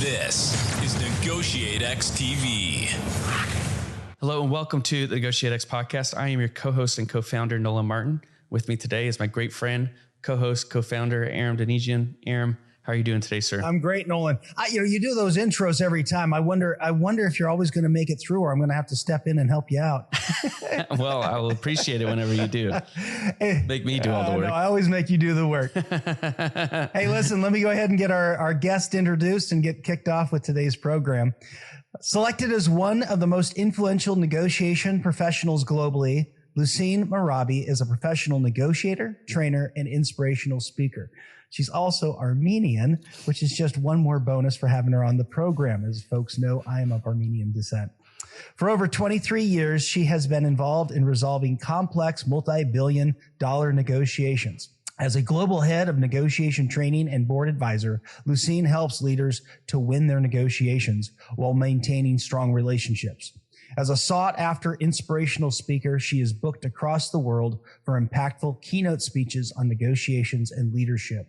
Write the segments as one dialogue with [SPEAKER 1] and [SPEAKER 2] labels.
[SPEAKER 1] This is NEGOTIATEx TV.
[SPEAKER 2] Hello and welcome to the NEGOTIATEx Podcast. I am your co-host and co-founder, Nolan Martin. With me today is my great friend, co-host, co-founder, Aram and Nolan. Aram, how are you doing today, sir?
[SPEAKER 3] I'm great, Nolan. You do those intros every time. I wonder if you're always going to make it through, or I'm going to have to step in and help you out.
[SPEAKER 2] Well, I will appreciate it whenever you do. Make me do all the work.
[SPEAKER 3] No, I always make you do the work. Hey, listen, let me go ahead and get our guest introduced and get kicked off with today's program. Selected as one of the most influential negotiation professionals globally, Lousin Mehrabi is a professional negotiator, trainer, and inspirational speaker. She's also Armenian, which is just one more bonus for having her on the program. As folks know, I am of Armenian descent. For over 23 years, she has been involved in resolving complex multi-billion-dollar negotiations. As a global head of negotiation training and board advisor, Lousin helps leaders to win their negotiations while maintaining strong relationships. As a sought-after inspirational speaker, she is booked across the world for impactful keynote speeches on negotiations and leadership.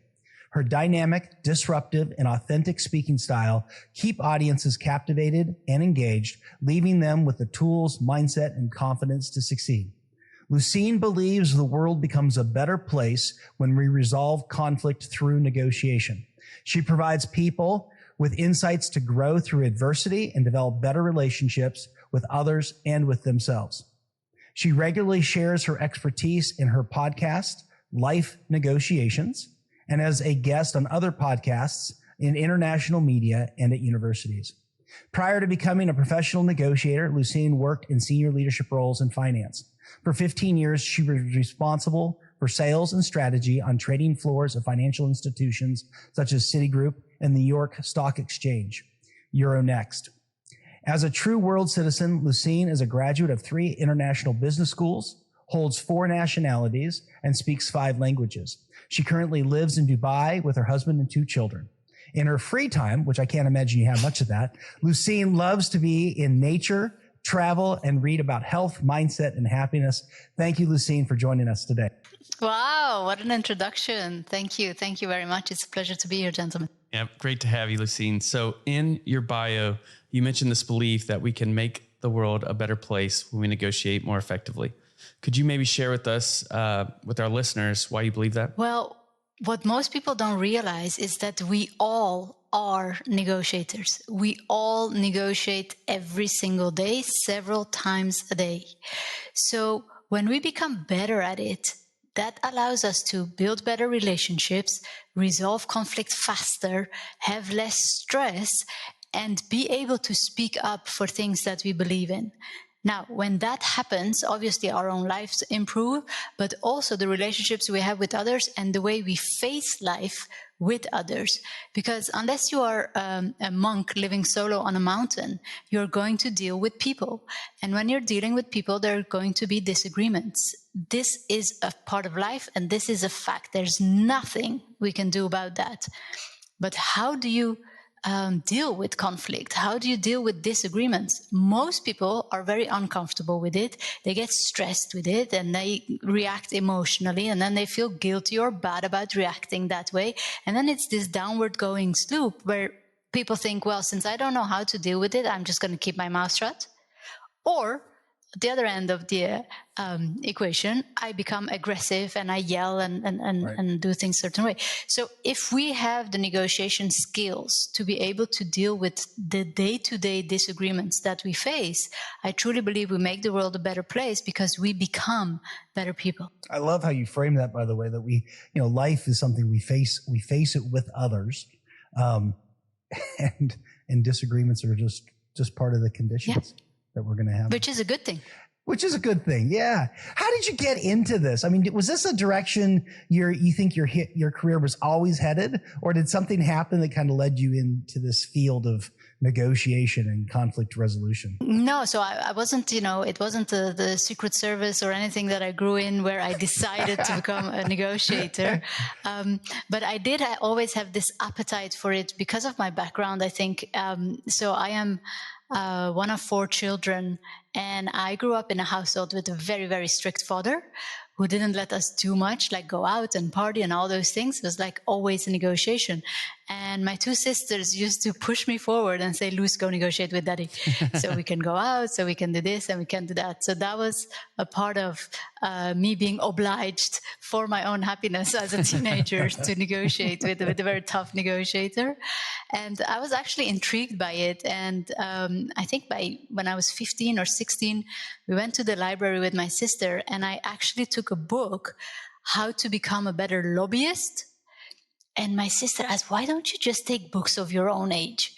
[SPEAKER 3] Her dynamic, disruptive, and authentic speaking style keep audiences captivated and engaged, leaving them with the tools, mindset, and confidence to succeed. Lousin believes the world becomes a better place when we resolve conflict through negotiation. She provides people with insights to grow through adversity and develop better relationships with others and with themselves. She regularly shares her expertise in her podcast, Life Negotiations, and as a guest on other podcasts in international media and at universities. Prior to becoming a professional negotiator, Lousin worked in senior leadership roles in finance. For 15 years, she was responsible for sales and strategy on trading floors of financial institutions such as Citigroup and the New York Stock Exchange, Euronext. As a true world citizen, Lousin is a graduate of 3 international business schools, holds 4 nationalities, and speaks 5 languages. She currently lives in Dubai with her husband and 2 children. In her free time, which I can't imagine you have much of that, Lousin loves to be in nature, travel, and read about health, mindset, and happiness. Thank you, Lousin, for joining us today.
[SPEAKER 4] Wow, what an introduction. Thank you. Thank you very much. It's a pleasure to be here, gentlemen.
[SPEAKER 2] Yeah, great to have you, Lousin. So in your bio, you mentioned this belief that we can make the world a better place when we negotiate more effectively. Could you maybe share with us, with our listeners, why you believe that?
[SPEAKER 4] Well, what most people don't realize is that we all are negotiators. We all negotiate every single day, several times a day. So when we become better at it, that allows us to build better relationships, resolve conflict faster, have less stress, and be able to speak up for things that we believe in. Now, when that happens, obviously our own lives improve, but also the relationships we have with others and the way we face life with others. Because unless you are a monk living solo on a mountain, you're going to deal with people. And when you're dealing with people, there are going to be disagreements. This is a part of life, and this is a fact. There's nothing we can do about that. But how do you deal with conflict? How do you deal with disagreements? Most people are very uncomfortable with it. They get stressed with it and they react emotionally, and then they feel guilty or bad about reacting that way. And then it's this downward going slope where people think, well, since I don't know how to deal with it, I'm just going to keep my mouth shut. Or the other end of the equation, I become aggressive and I yell and do things a certain way. So if we have the negotiation skills to be able to deal with the day-to-day disagreements that we face, I truly believe we make the world a better place because we become better people.
[SPEAKER 3] I love how you frame that, by the way, that life is something we face it with others. And disagreements are just part of the conditions. Yeah. That we're going to have.
[SPEAKER 4] Which is a good thing.
[SPEAKER 3] Which is a good thing, yeah. How did you get into this? I mean, was this a direction you think your career was always headed? Or did something happen that kind of led you into this field of negotiation and conflict resolution?
[SPEAKER 4] No, so I wasn't, it wasn't the Secret Service or anything that I grew in where I decided to become a negotiator. But I always have this appetite for it because of my background, I think. So I am one of 4 children, and I grew up in a household with a very, very strict father who didn't let us do much, like go out and party and all those things. It was like always a negotiation. And my two sisters used to push me forward and say, Luz, go negotiate with daddy. So we can go out, so we can do this and we can do that. So that was a part of me being obliged for my own happiness as a teenager to negotiate with a very tough negotiator. And I was actually intrigued by it. And I think when I was 15 or 16, we went to the library with my sister, and I actually took a book, How to Become a Better Lobbyist. And my sister asked, why don't you just take books of your own age?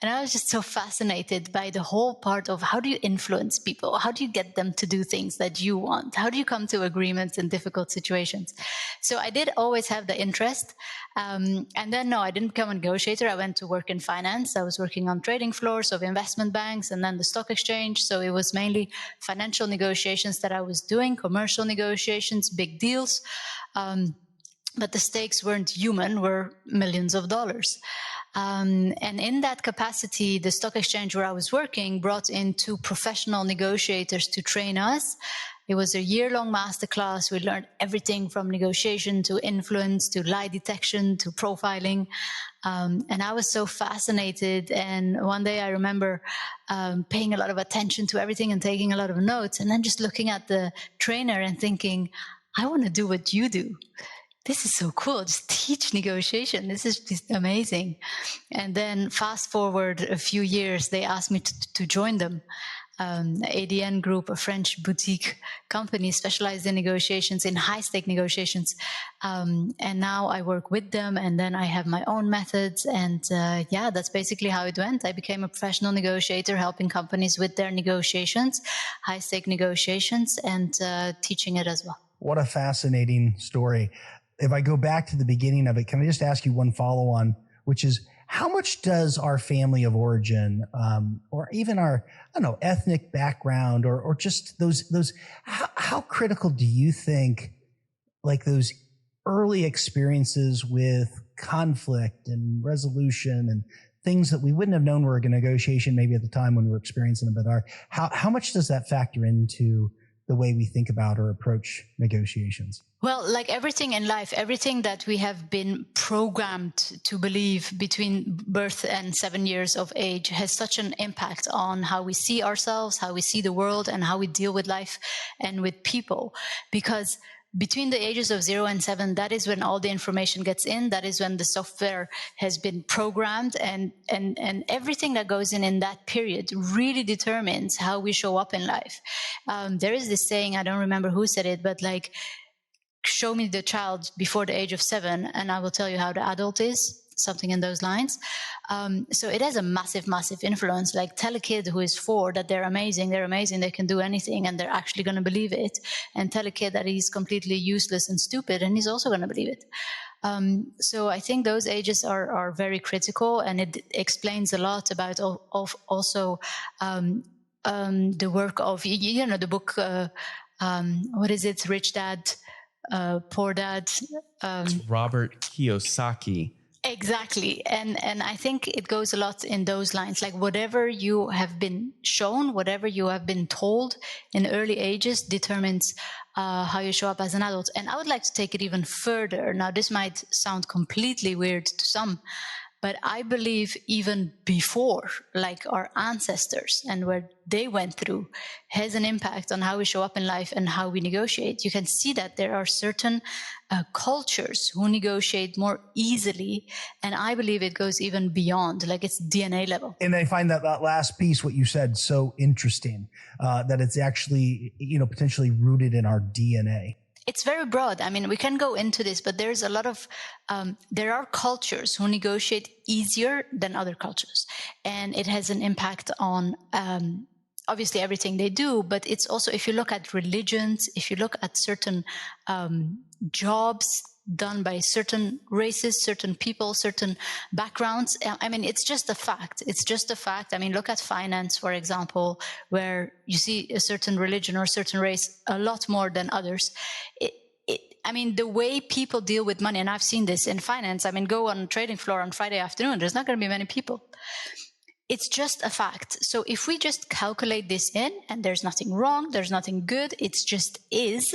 [SPEAKER 4] And I was just so fascinated by the whole part of how do you influence people? How do you get them to do things that you want? How do you come to agreements in difficult situations? So I did always have the interest. And then, no, I didn't become a negotiator. I went to work in finance. I was working on trading floors of investment banks and then the stock exchange. So it was mainly financial negotiations that I was doing, commercial negotiations, big deals. But the stakes weren't human, were millions of dollars. And in that capacity, the stock exchange where I was working brought in two professional negotiators to train us. It was a year-long masterclass. We learned everything from negotiation to influence to lie detection to profiling. And I was so fascinated. And one day I remember paying a lot of attention to everything and taking a lot of notes, and then just looking at the trainer and thinking, I want to do what you do. This is so cool. Just teach negotiation. This is just amazing. And then fast forward a few years, they asked me to join them. ADN Group, a French boutique company specialized in negotiations, in high-stake negotiations. And now I work with them, and then I have my own methods. And that's basically how it went. I became a professional negotiator, helping companies with their negotiations, high-stake negotiations, and teaching it as well.
[SPEAKER 3] What a fascinating story. If I go back to the beginning of it, can I just ask you one follow-on, which is, how much does our family of origin, or even our, ethnic background, or just those, how critical do you think, like, those early experiences with conflict and resolution and things that we wouldn't have known were a negotiation maybe at the time when we were experiencing them, but how much does that factor into the way we think about or approach negotiations?
[SPEAKER 4] Well, like everything in life, everything that we have been programmed to believe between birth and 7 years of age has such an impact on how we see ourselves, how we see the world, and how we deal with life and with people. Because between the ages of 0 and 7, that is when all the information gets in. That is when the software has been programmed, and everything that goes in that period really determines how we show up in life. There is this saying, I don't remember who said it, but like, show me the child before the age of 7 and I will tell you how the adult is. Something in those lines. So it has a massive, massive influence. Like, tell a kid who is 4 that they're amazing, they can do anything, and they're actually going to believe it. And tell a kid that he's completely useless and stupid, and he's also going to believe it. So I think those ages are very critical, and it explains a lot about also the work of, the book, what is it, Rich Dad, Poor Dad.
[SPEAKER 2] Robert Kiyosaki.
[SPEAKER 4] Exactly. And I think it goes a lot in those lines, like whatever you have been shown, whatever you have been told in early ages determines how you show up as an adult. And I would like to take it even further. Now, this might sound completely weird to some, but I believe even before, like our ancestors and where they went through has an impact on how we show up in life and how we negotiate. You can see that there are certain cultures who negotiate more easily. And I believe it goes even beyond, like it's DNA level.
[SPEAKER 3] And I find that last piece, what you said, so interesting, that it's actually, potentially rooted in our DNA.
[SPEAKER 4] It's very broad. I mean, we can go into this, but there's a lot of, there are cultures who negotiate easier than other cultures. And it has an impact on, obviously everything they do, but it's also, if you look at religions, if you look at certain jobs done by certain races, certain people, certain backgrounds. I mean, it's just a fact. It's just a fact. I mean, look at finance, for example, where you see a certain religion or a certain race a lot more than others. I mean, the way people deal with money, and I've seen this in finance. I mean, go on a trading floor on Friday afternoon, there's not going to be many people. It's just a fact. So if we just calculate this in, and there's nothing wrong, there's nothing good, it's just is,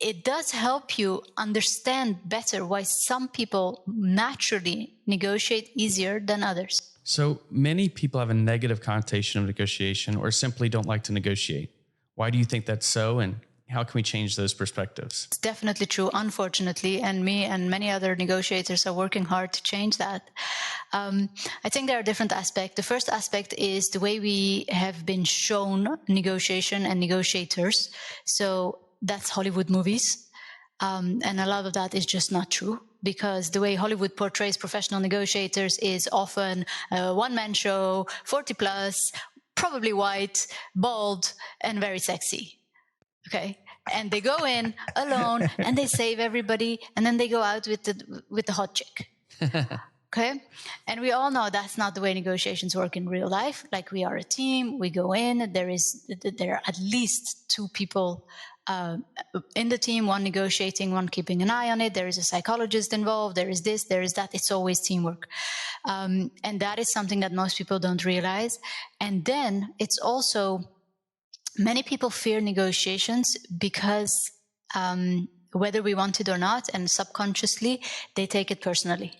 [SPEAKER 4] it does help you understand better why some people naturally negotiate easier than others.
[SPEAKER 2] So many people have a negative connotation of negotiation or simply don't like to negotiate. Why do you think that's so? And how can we change those perspectives?
[SPEAKER 4] It's definitely true, unfortunately. And me and many other negotiators are working hard to change that. I think there are different aspects. The first aspect is the way we have been shown negotiation and negotiators. So that's Hollywood movies. And a lot of that is just not true, because the way Hollywood portrays professional negotiators is often a one-man show, 40 plus, probably white, bald, and very sexy. Okay. And they go in alone and they save everybody, and then they go out with the hot chick. Okay. And we all know that's not the way negotiations work in real life. Like, we are a team, we go in, there are at least two people in the team, one negotiating, one keeping an eye on it. There is a psychologist involved. There is this, there is that. It's always teamwork. And that is something that most people don't realize. And then it's also, many people fear negotiations because whether we want it or not, and subconsciously, they take it personally.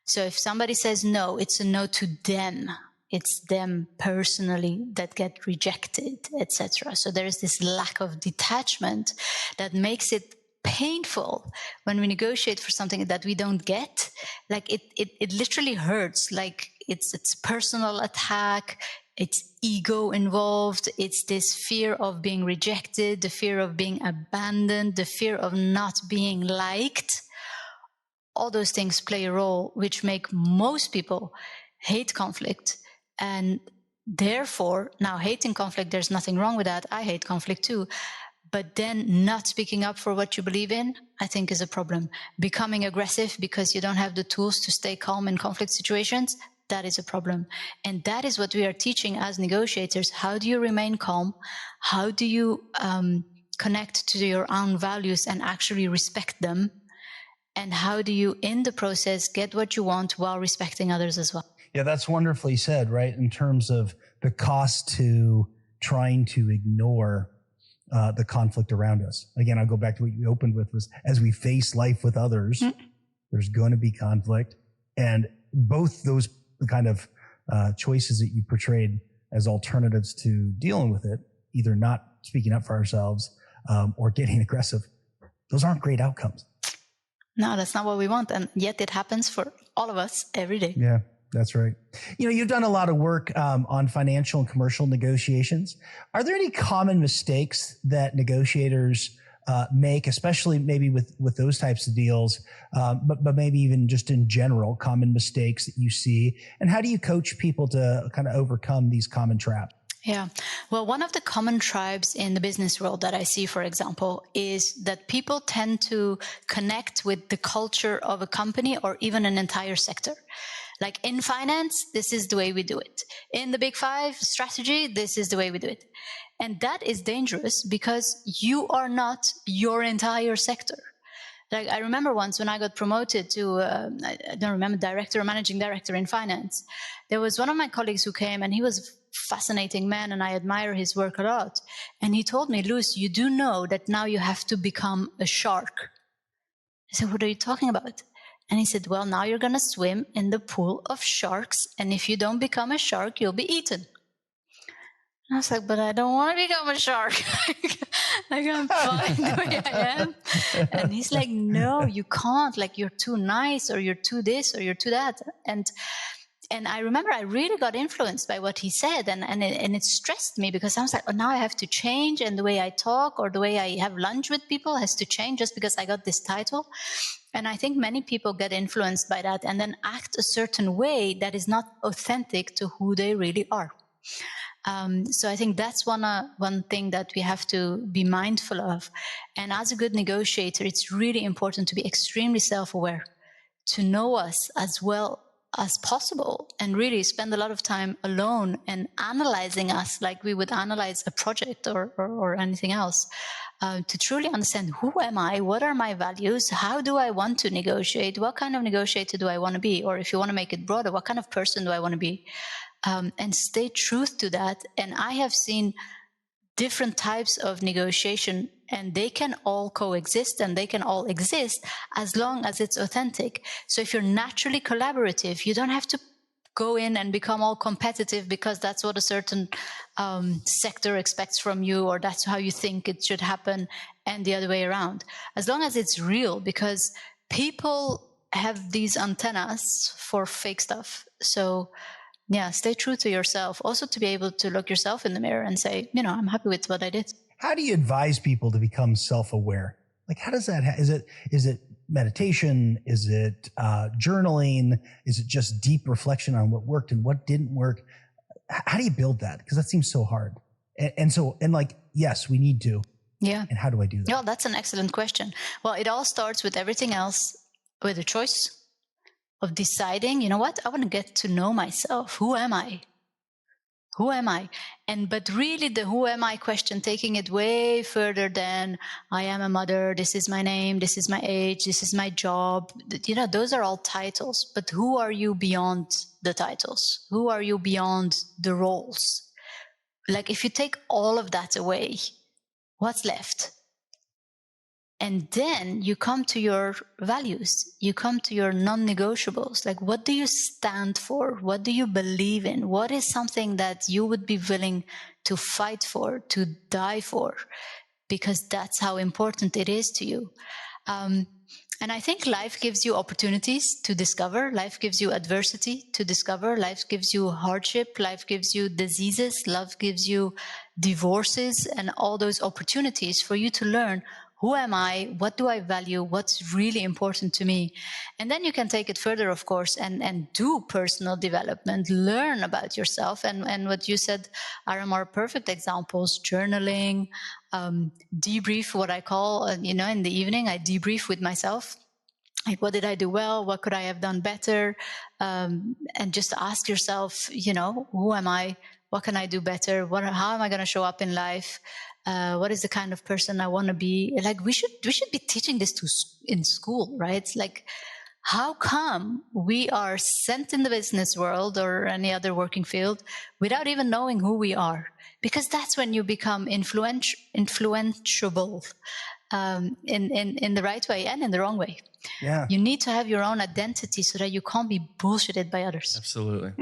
[SPEAKER 4] So if somebody says no, it's a no to them. It's them personally that get rejected, etc. So there is this lack of detachment that makes it painful when we negotiate for something that we don't get. Like, it literally hurts. Like, it's personal attack. It's ego involved. It's this fear of being rejected, the fear of being abandoned, the fear of not being liked. All those things play a role, which make most people hate conflict. And therefore, now hating conflict, there's nothing wrong with that. I hate conflict too. But then not speaking up for what you believe in, I think, is a problem. Becoming aggressive because you don't have the tools to stay calm in conflict situations, that is a problem. And that is what we are teaching as negotiators. How do you remain calm? How do you connect to your own values and actually respect them? And how do you, in the process, get what you want while respecting others as well?
[SPEAKER 3] Yeah, that's wonderfully said, right? In terms of the cost to trying to ignore the conflict around us. Again, I'll go back to what you opened with, was as we face life with others, there's going to be conflict. And both those kind of choices that you portrayed as alternatives to dealing with it, either not speaking up for ourselves or getting aggressive, those aren't great outcomes.
[SPEAKER 4] No, that's not what we want. And yet it happens for all of us every day.
[SPEAKER 3] Yeah, that's right. You know, you've done a lot of work on financial and commercial negotiations. Are there any common mistakes that negotiators make, especially maybe with those types of deals, but maybe even just in general, common mistakes that you see? And how do you coach people to kind of overcome these common traps?
[SPEAKER 4] Yeah. Well, one of the common tribes in the business world that I see, for example, is that people tend to connect with the culture of a company or even an entire sector. Like, in finance, this is the way we do it. In the Big Five strategy, this is the way we do it. And that is dangerous because you are not your entire sector. Like, I remember once when I got promoted to, I don't remember, director or managing director in finance, there was one of my colleagues who came, and he was a fascinating man and I admire his work a lot. And he told me, Luz, you do know that now you have to become a shark. I said, what are you talking about? And he said, well, now you're going to swim in the pool of sharks. And if you don't become a shark, you'll be eaten. And I was like, but I don't want to become a shark. Like, I'm fine the way I am. And he's like, no, you can't. Like, you're too nice, or you're too this, or you're too that. And I remember I really got influenced by what he said, and it stressed me because I was like, oh, now I have to change, and the way I talk or the way I have lunch with people has to change just because I got this title. And I think many people get influenced by that and then act a certain way that is not authentic to who they really are. So I think that's one thing that we have to be mindful of. And as a good negotiator, it's really important to be extremely self-aware, to know us as well as possible, and really spend a lot of time alone and analyzing us like we would analyze a project or anything else, to truly understand, who am I? What are my values? How do I want to negotiate? What kind of negotiator do I want to be? Or if you want to make it broader, what kind of person do I want to be? And stay true to that. And I have seen different types of negotiation, and they can all coexist and they can all exist as long as it's authentic. So if you're naturally collaborative, you don't have to go in and become all competitive because that's what a certain sector expects from you, or that's how you think it should happen, and the other way around. As long as it's real, because people have these antennas for fake stuff. So yeah, stay true to yourself. Also to be able to look yourself in the mirror and say, I'm happy with what I did.
[SPEAKER 3] How do you advise people to become self-aware? Like, how does that, is it meditation? Is it journaling? Is it just deep reflection on what worked and what didn't work? How do you build that? Because that seems so hard. And like, yes, we need to.
[SPEAKER 4] Yeah.
[SPEAKER 3] And how do I do that?
[SPEAKER 4] Well, that's an excellent question. Well, it all starts with everything else, with a choice of deciding, you know what, I want to get to know myself. Who am I? Who am I? But really the who am I question, taking it way further than I am a mother, this is my name, this is my age, this is my job. Those are all titles. But who are you beyond the titles? Who are you beyond the roles? Like, if you take all of that away, what's left? And then you come to your values, you come to your non-negotiables. Like, what do you stand for? What do you believe in? What is something that you would be willing to fight for, to die for? Because that's how important it is to you. And I think life gives you opportunities to discover. Life gives you adversity to discover. Life gives you hardship. Life gives you diseases. Life gives you divorces and all those opportunities for you to learn, who am I? What do I value? What's really important to me? And then you can take it further, of course, and do personal development, learn about yourself. And what you said, Aram, are perfect examples: journaling, debrief, what I call, in the evening, I debrief with myself. Like, what did I do well? What could I have done better? And just ask yourself, who am I? What can I do better? How am I going to show up in life? What is the kind of person I want to be? Like, we should be teaching this in school, right? It's like, how come we are sent in the business world or any other working field without even knowing who we are? Because that's when you become influentiable in the right way and in the wrong way.
[SPEAKER 3] Yeah.
[SPEAKER 4] You need to have your own identity so that you can't be bullshitted by others.
[SPEAKER 2] Absolutely.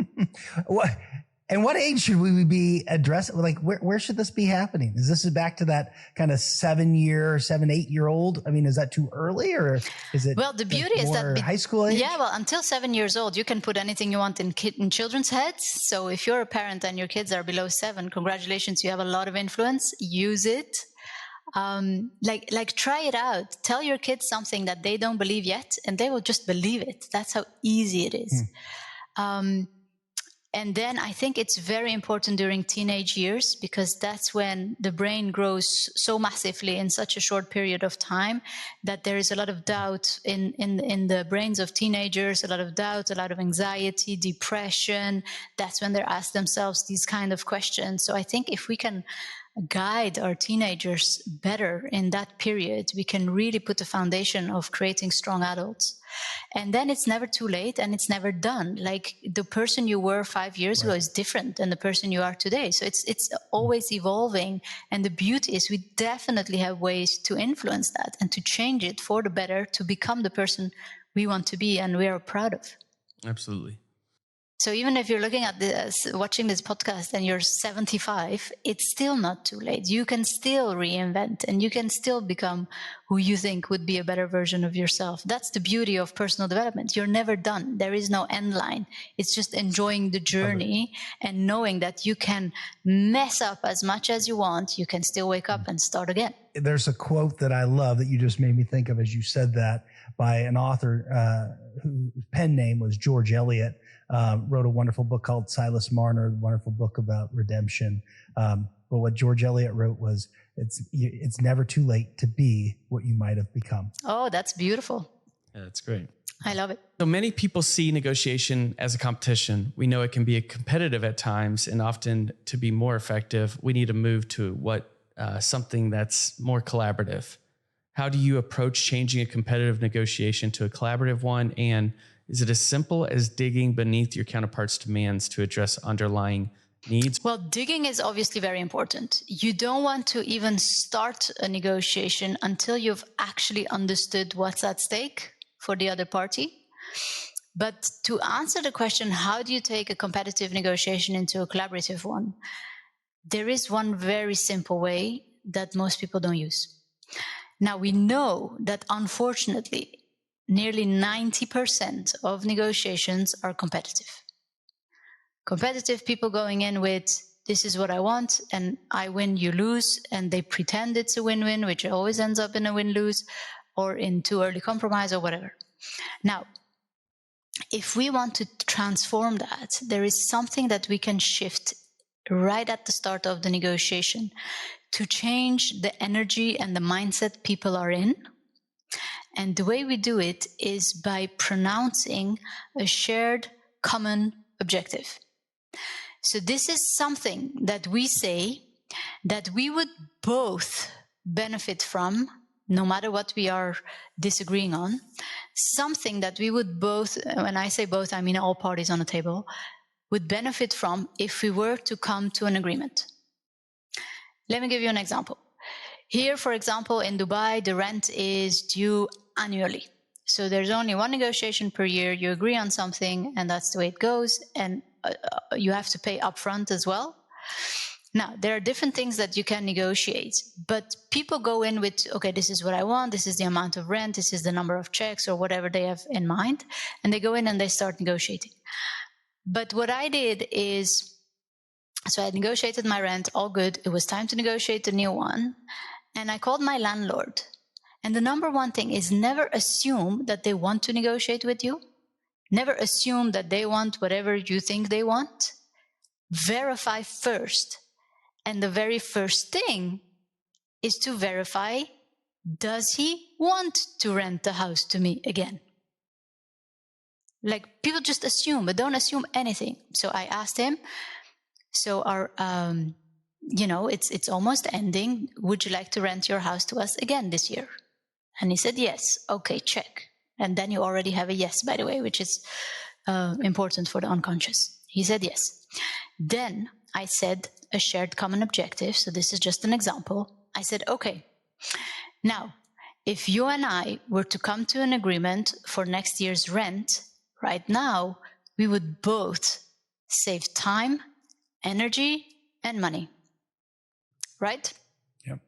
[SPEAKER 3] What age should we be addressing? Like, where should this be happening? Is this back to that kind of 7, 8 year old? I mean, is that too early, or is it?
[SPEAKER 4] Well, the beauty is that
[SPEAKER 3] high school age?
[SPEAKER 4] Yeah, well, until 7 years old, you can put anything you want in children's heads. So if you're a parent and your kids are below 7, congratulations, you have a lot of influence. Use it. Like try it out. Tell your kids something that they don't believe yet, and they will just believe it. That's how easy it is. And then I think it's very important during teenage years, because that's when the brain grows so massively in such a short period of time that there is a lot of doubt in the brains of teenagers, a lot of doubt, a lot of anxiety, depression. That's when they're asked themselves these kind of questions. So I think if we can guide our teenagers better in that period, we can really put the foundation of creating strong adults. And then it's never too late, and it's never done. Like, the person you were 5 years ago is different than the person you are today. So it's always evolving. And the beauty is we definitely have ways to influence that and to change it for the better, to become the person we want to be and we are proud of.
[SPEAKER 2] Absolutely.
[SPEAKER 4] So even if you're looking at this, watching this podcast, and you're 75, it's still not too late. You can still reinvent, and you can still become who you think would be a better version of yourself. That's the beauty of personal development. You're never done. There is no end line. It's just enjoying the journey and knowing that you can mess up as much as you want. You can still wake up and start again.
[SPEAKER 3] There's a quote that I love that you just made me think of as you said that, by an author whose pen name was George Eliot. Wrote a wonderful book called Silas Marner, a wonderful book about redemption. But what George Eliot wrote was, it's never too late to be what you might have become.
[SPEAKER 4] Oh, that's beautiful.
[SPEAKER 2] Yeah, that's great.
[SPEAKER 4] I love it.
[SPEAKER 2] So many people see negotiation as a competition. We know it can be competitive at times, and often to be more effective, we need to move to something that's more collaborative. How do you approach changing a competitive negotiation to a collaborative one? And is it as simple as digging beneath your counterpart's demands to address underlying needs?
[SPEAKER 4] Well, digging is obviously very important. You don't want to even start a negotiation until you've actually understood what's at stake for the other party. But to answer the question, how do you take a competitive negotiation into a collaborative one? There is one very simple way that most people don't use. Now, we know that unfortunately, nearly 90% of negotiations are competitive. Competitive people going in with, this is what I want, and I win, you lose, and they pretend it's a win-win, which always ends up in a win-lose or in too early compromise or whatever. Now, if we want to transform that, there is something that we can shift right at the start of the negotiation to change the energy and the mindset people are in. And the way we do it is by pronouncing a shared common objective. So this is something that we say that we would both benefit from, no matter what we are disagreeing on, something that we would both, when I say both, I mean all parties on the table, would benefit from if we were to come to an agreement. Let me give you an example. Here, for example, in Dubai, the rent is due annually. So there's only one negotiation per year. You agree on something, and that's the way it goes. And you have to pay upfront as well. Now, there are different things that you can negotiate, but people go in with, okay, this is what I want, this is the amount of rent, this is the number of checks or whatever they have in mind, and they go in and they start negotiating. But what I did is, so I negotiated my rent, all good. It was time to negotiate the new one. And I called my landlord. And the number one thing is never assume that they want to negotiate with you. Never assume that they want whatever you think they want. Verify first. And the very first thing is to verify, does he want to rent the house to me again? Like, people just assume, but don't assume anything. So I asked him, so our, it's almost ending. Would you like to rent your house to us again this year? And he said, yes. Okay, check. And then you already have a yes, by the way, which is important for the unconscious. He said yes. Then I said a shared common objective. So this is just an example. I said, okay, now, if you and I were to come to an agreement for next year's rent, right now, we would both save time, energy, and money. Right?
[SPEAKER 3] Yep.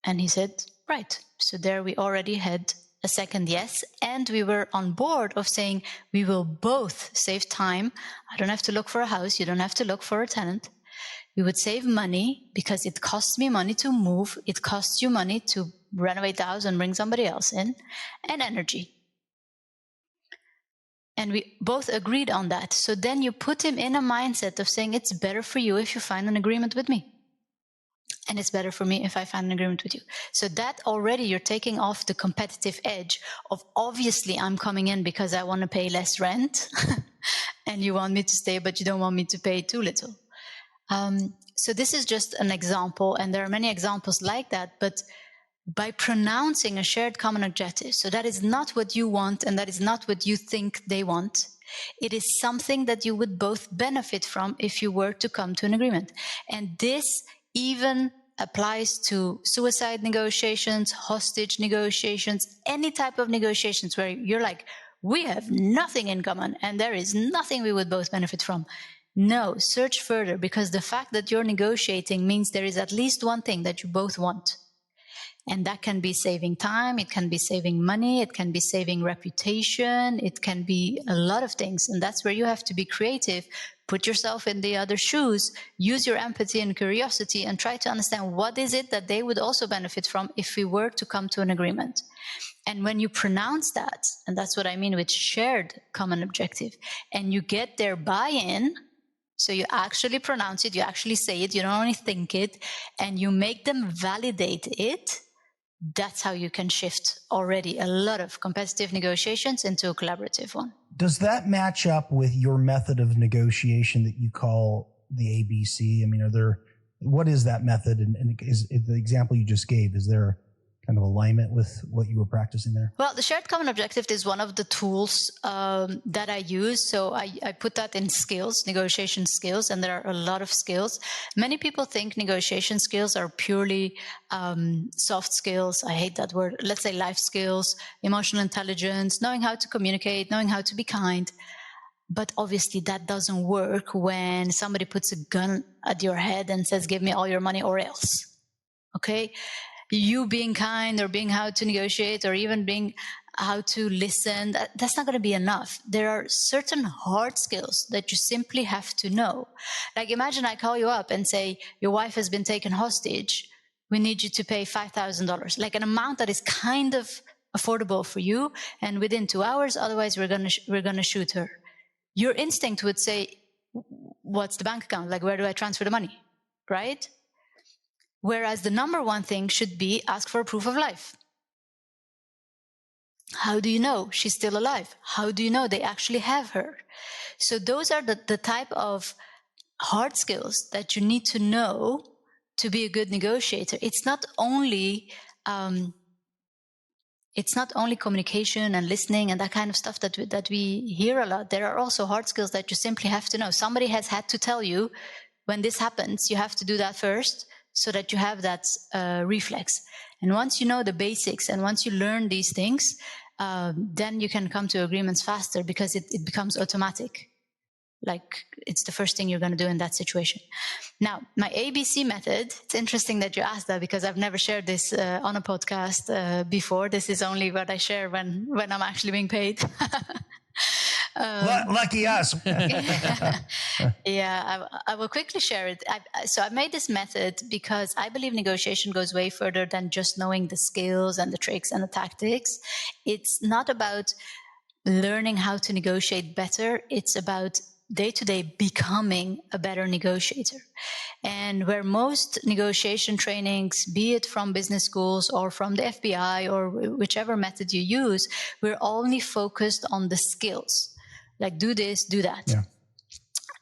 [SPEAKER 4] And he said, right. So there we already had a second yes, and we were on board of saying we will both save time. I don't have to look for a house. You don't have to look for a tenant. We would save money because it costs me money to move. It costs you money to renovate the house and bring somebody else in, and energy. And we both agreed on that. So then you put him in a mindset of saying it's better for you if you find an agreement with me. And it's better for me if I find an agreement with you. So that already you're taking off the competitive edge of, obviously I'm coming in because I want to pay less rent and you want me to stay, but you don't want me to pay too little. So this is just an example, and there are many examples like that, but by pronouncing a shared common objective, so that is not what you want and that is not what you think they want. It is something that you would both benefit from if you were to come to an agreement. And this even applies to suicide negotiations, hostage negotiations, any type of negotiations where you're like, we have nothing in common and there is nothing we would both benefit from. No, search further, because the fact that you're negotiating means there is at least one thing that you both want. And that can be saving time, it can be saving money, it can be saving reputation, it can be a lot of things. And that's where you have to be creative, put yourself in the other shoes, use your empathy and curiosity, and try to understand what is it that they would also benefit from if we were to come to an agreement. And when you pronounce that, and that's what I mean with shared common objective, and you get their buy-in, so you actually pronounce it, you actually say it, you don't only think it, and you make them validate it, that's how you can shift already a lot of competitive negotiations into a collaborative one.
[SPEAKER 3] Does that match up with your method of negotiation that you call the ABC? I mean, what is that method? And is the example you just gave, is there kind of alignment with what you were practicing there?
[SPEAKER 4] Well, the shared common objective is one of the tools that I use. So I put that in skills, negotiation skills, and there are a lot of skills. Many people think negotiation skills are purely soft skills. I hate that word. Let's say life skills, emotional intelligence, knowing how to communicate, knowing how to be kind. But obviously that doesn't work when somebody puts a gun at your head and says, give me all your money or else. Okay? You being kind or being how to negotiate or even being how to listen, that's not going to be enough. There are certain hard skills that you simply have to know. Like imagine I call you up and say, your wife has been taken hostage. We need you to pay $5,000, like an amount that is kind of affordable for you. And within 2 hours, otherwise we're going to shoot her. Your instinct would say, what's the bank account? Like, where do I transfer the money? Right? Whereas the number one thing should be ask for a proof of life. How do you know she's still alive? How do you know they actually have her? So those are the type of hard skills that you need to know to be a good negotiator. It's not only communication and listening and that kind of stuff that we hear a lot. There are also hard skills that you simply have to know. Somebody has had to tell you when this happens, you have to do that first, so that you have that reflex. And once you know the basics and once you learn these things, then you can come to agreements faster because it becomes automatic. Like it's the first thing you're going to do in that situation. Now, my ABC method, it's interesting that you asked that because I've never shared this on a podcast before. This is only what I share when I'm actually being paid.
[SPEAKER 3] Lucky us.
[SPEAKER 4] Yeah, I will quickly share it. So I made this method because I believe negotiation goes way further than just knowing the skills and the tricks and the tactics. It's not about learning how to negotiate better. It's about day-to-day becoming a better negotiator. And where most negotiation trainings, be it from business schools or from the FBI or whichever method you use, we're only focused on the skills. Like do this, do that.
[SPEAKER 3] Yeah.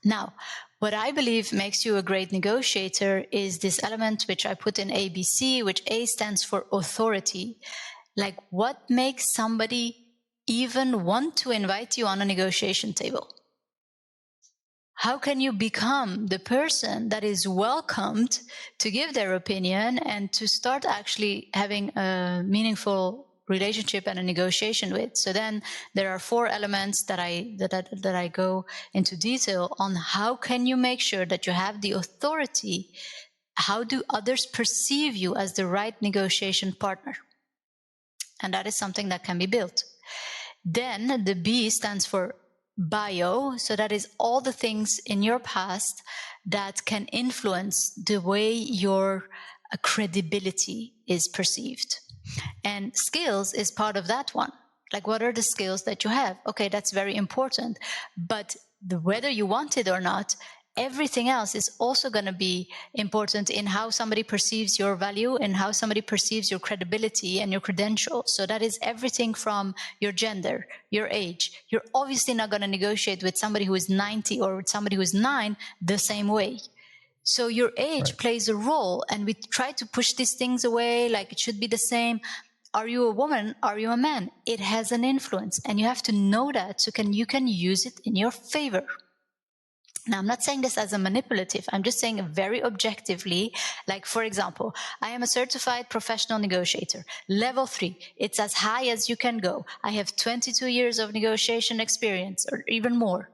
[SPEAKER 4] Now, what I believe makes you a great negotiator is this element which I put in ABC, which A stands for authority. Like what makes somebody even want to invite you on a negotiation table? How can you become the person that is welcomed to give their opinion and to start actually having a meaningful relationship and a negotiation with? So then there are 4 elements that I go into detail on. How can you make sure that you have the authority? How do others perceive you as the right negotiation partner? And that is something that can be built. Then the B stands for bio. So that is all the things in your past that can influence the way your credibility is perceived. And skills is part of that one. Like, what are the skills that you have? Okay, that's very important. But whether you want it or not, everything else is also going to be important in how somebody perceives your value and how somebody perceives your credibility and your credentials. So that is everything from your gender, your age. You're obviously not going to negotiate with somebody who is 90 or with somebody who is 9 the same way. So your age plays a role, and we try to push these things away like it should be the same. Are you a woman? Are you a man? It has an influence, and you have to know that so you can use it in your favor. Now, I'm not saying this as a manipulative. I'm just saying very objectively. Like, for example, I am a certified professional negotiator, level 3. It's as high as you can go. I have 22 years of negotiation experience or even more.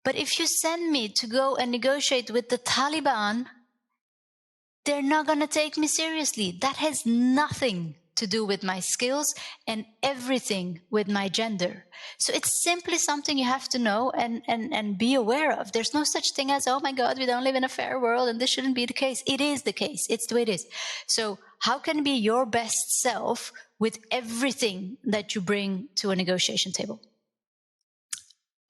[SPEAKER 4] But if you send me to go and negotiate with the Taliban, they're not going to take me seriously. That has nothing to do with my skills and everything with my gender. So it's simply something you have to know and be aware of. There's no such thing as, oh my God, we don't live in a fair world and this shouldn't be the case. It is the case. It's the way it is. So how can you be your best self with everything that you bring to a negotiation table?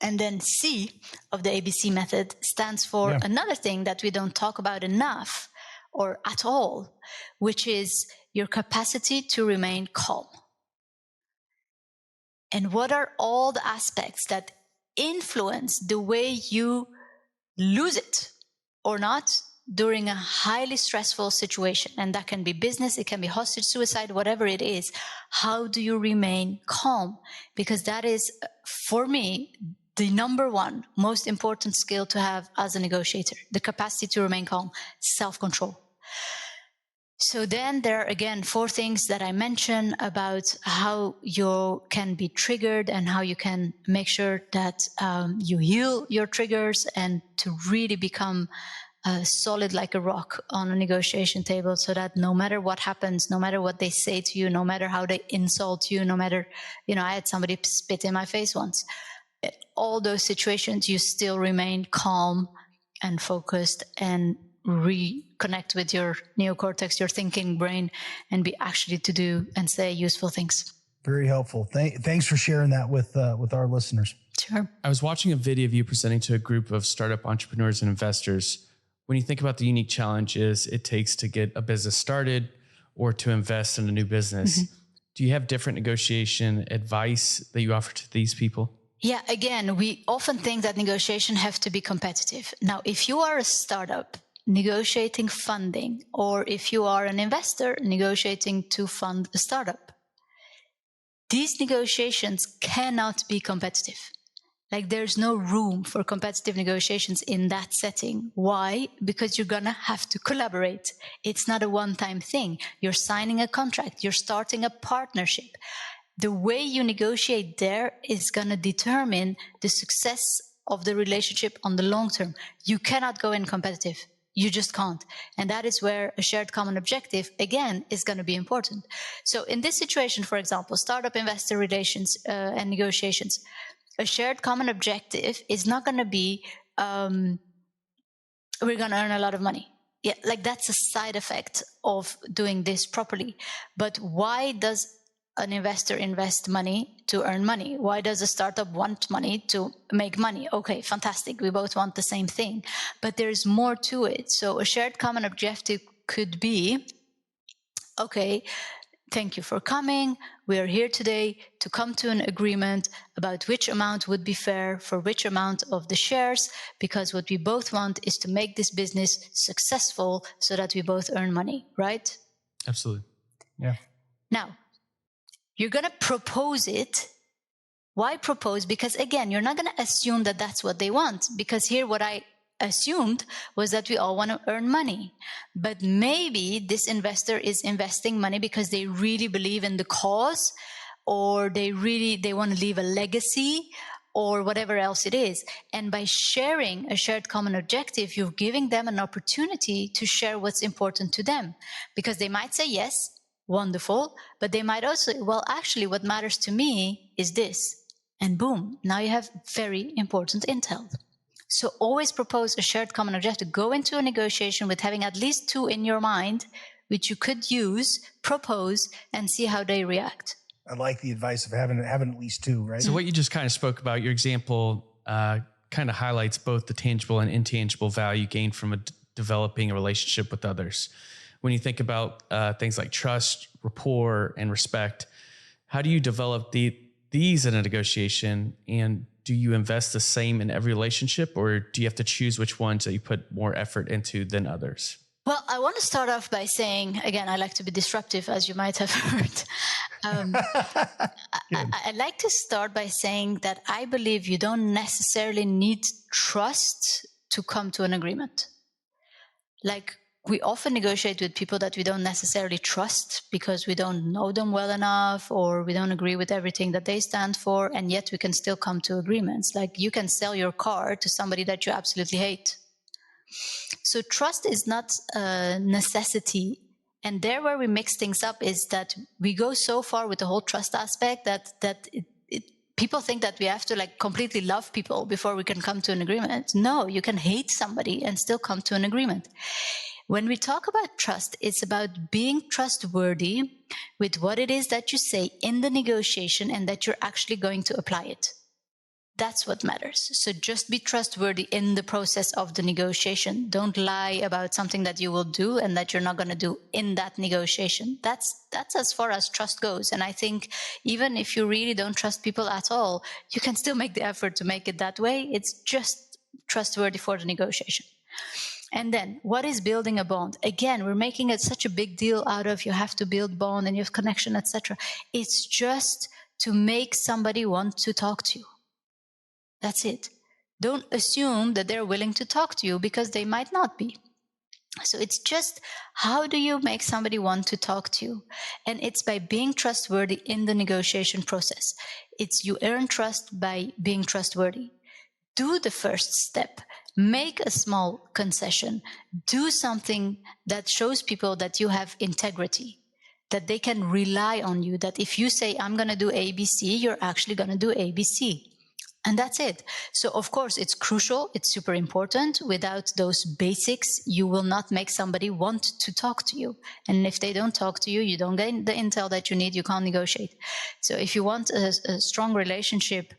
[SPEAKER 4] And then C of the ABC method stands for another thing that we don't talk about enough or at all, which is your capacity to remain calm. And what are all the aspects that influence the way you lose it or not, during a highly stressful situation, and that can be business, it can be hostage suicide, whatever it is, how do you remain calm? Because that is, for me, the number one most important skill to have as a negotiator, the capacity to remain calm, self-control. So then there are, again, 4 things that I mentioned about how you can be triggered and how you can make sure that you heal your triggers and to really become solid like a rock on a negotiation table, so that no matter what happens, no matter what they say to you, no matter how they insult you, no matter, I had somebody spit in my face once. All those situations, you still remain calm and focused and reconnect with your neocortex, your thinking brain, and be actually to do and say useful things.
[SPEAKER 3] Very helpful. Thanks for sharing that with our listeners.
[SPEAKER 4] Sure.
[SPEAKER 2] I was watching a video of you presenting to a group of startup entrepreneurs and investors. When you think about the unique challenges it takes to get a business started or to invest in a new business, do you have different negotiation advice that you offer to these people?
[SPEAKER 4] Yeah, again, we often think that negotiation have to be competitive. Now, if you are a startup negotiating funding, or if you are an investor negotiating to fund a startup, these negotiations cannot be competitive. Like, there's no room for competitive negotiations in that setting. Why? Because you're going to have to collaborate. It's not a one-time thing. You're signing a contract. You're starting a partnership. The way you negotiate there is going to determine the success of the relationship on the long term. You cannot go in competitive. You just can't. And that is where a shared common objective, again, is going to be important. So in this situation, for example, startup investor relations and negotiations, a shared common objective is not going to be, we're going to earn a lot of money. Yeah, like that's a side effect of doing this properly. But why does an investor invest money to earn money? Why does a startup want money to make money? Okay, fantastic. We both want the same thing, but there's more to it. So a shared common objective could be, okay, thank you for coming. We are here today to come to an agreement about which amount would be fair for which amount of the shares, because what we both want is to make this business successful so that we both earn money, right?
[SPEAKER 2] Absolutely.
[SPEAKER 3] Yeah.
[SPEAKER 4] Now, you're going to propose it. Why propose? Because again, you're not going to assume that that's what they want, because here what I assumed was that we all want to earn money. But maybe this investor is investing money because they really believe in the cause, or they want to leave a legacy, or whatever else it is. And by sharing a shared common objective, you're giving them an opportunity to share what's important to them, because they might say yes, wonderful, but they might also, well, actually what matters to me is this. And boom, now you have very important intel. So always propose a shared common objective. Go into a negotiation with having at least 2 in your mind, which you could use, propose, and see how they react.
[SPEAKER 3] I like the advice of having at least 2, right?
[SPEAKER 2] So what you just kind of spoke about, your example kind of highlights both the tangible and intangible value gained from developing a relationship with others. When you think about things like trust, rapport, and respect, how do you develop these in a negotiation? And do you invest the same in every relationship, or do you have to choose which ones that you put more effort into than others?
[SPEAKER 4] Well, I want to start off by saying, again, I like to be disruptive, as you might have heard. I like to start by saying that I believe you don't necessarily need trust to come to an agreement. Like, we often negotiate with people that we don't necessarily trust because we don't know them well enough, or we don't agree with everything that they stand for, and yet we can still come to agreements. Like, you can sell your car to somebody that you absolutely hate. So trust is not a necessity. And there where we mix things up is that we go so far with the whole trust aspect that people think that we have to like completely love people before we can come to an agreement. No, you can hate somebody and still come to an agreement. When we talk about trust, it's about being trustworthy with what it is that you say in the negotiation and that you're actually going to apply it. That's what matters. So just be trustworthy in the process of the negotiation. Don't lie about something that you will do and that you're not going to do in that negotiation. That's as far as trust goes. And I think even if you really don't trust people at all, you can still make the effort to make it that way. It's just trustworthy for the negotiation. And then what is building a bond? Again, we're making it such a big deal out of you have to build bond and you have connection, etc. It's just to make somebody want to talk to you. That's it. Don't assume that they're willing to talk to you because they might not be. So it's just, how do you make somebody want to talk to you? And it's by being trustworthy in the negotiation process. It's you earn trust by being trustworthy. Do the first step. Make a small concession. Do something that shows people that you have integrity, that they can rely on you, that if you say, I'm going to do ABC, you're actually going to do ABC. And that's it. So, of course, it's crucial. It's super important. Without those basics, you will not make somebody want to talk to you. And if they don't talk to you, you don't get the intel that you need. You can't negotiate. So if you want a strong relationship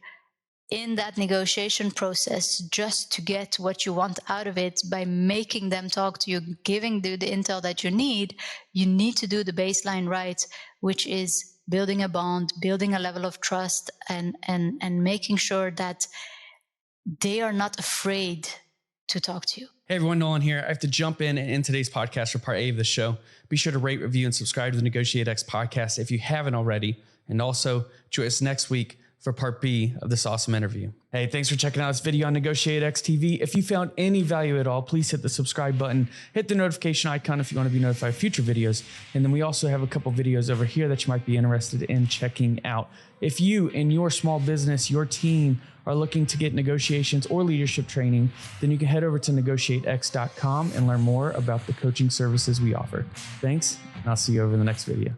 [SPEAKER 4] in that negotiation process, just to get what you want out of it by making them talk to you, giving the intel that you need to do the baseline right, which is building a bond, building a level of trust, and making sure that they are not afraid to talk to you.
[SPEAKER 2] Hey everyone, Nolan here. I have to jump in today's podcast for part A of the show. Be sure to rate, review, and subscribe to the NEGOTIATEx podcast if you haven't already. And also join us next week for part B of this awesome interview. Hey, thanks for checking out this video on NEGOTIATEx TV. If you found any value at all, please hit the subscribe button, hit the notification icon if you want to be notified of future videos. And then we also have a couple videos over here that you might be interested in checking out. If you in your small business, your team are looking to get negotiations or leadership training, then you can head over to negotiatex.com and learn more about the coaching services we offer. Thanks, and I'll see you over in the next video.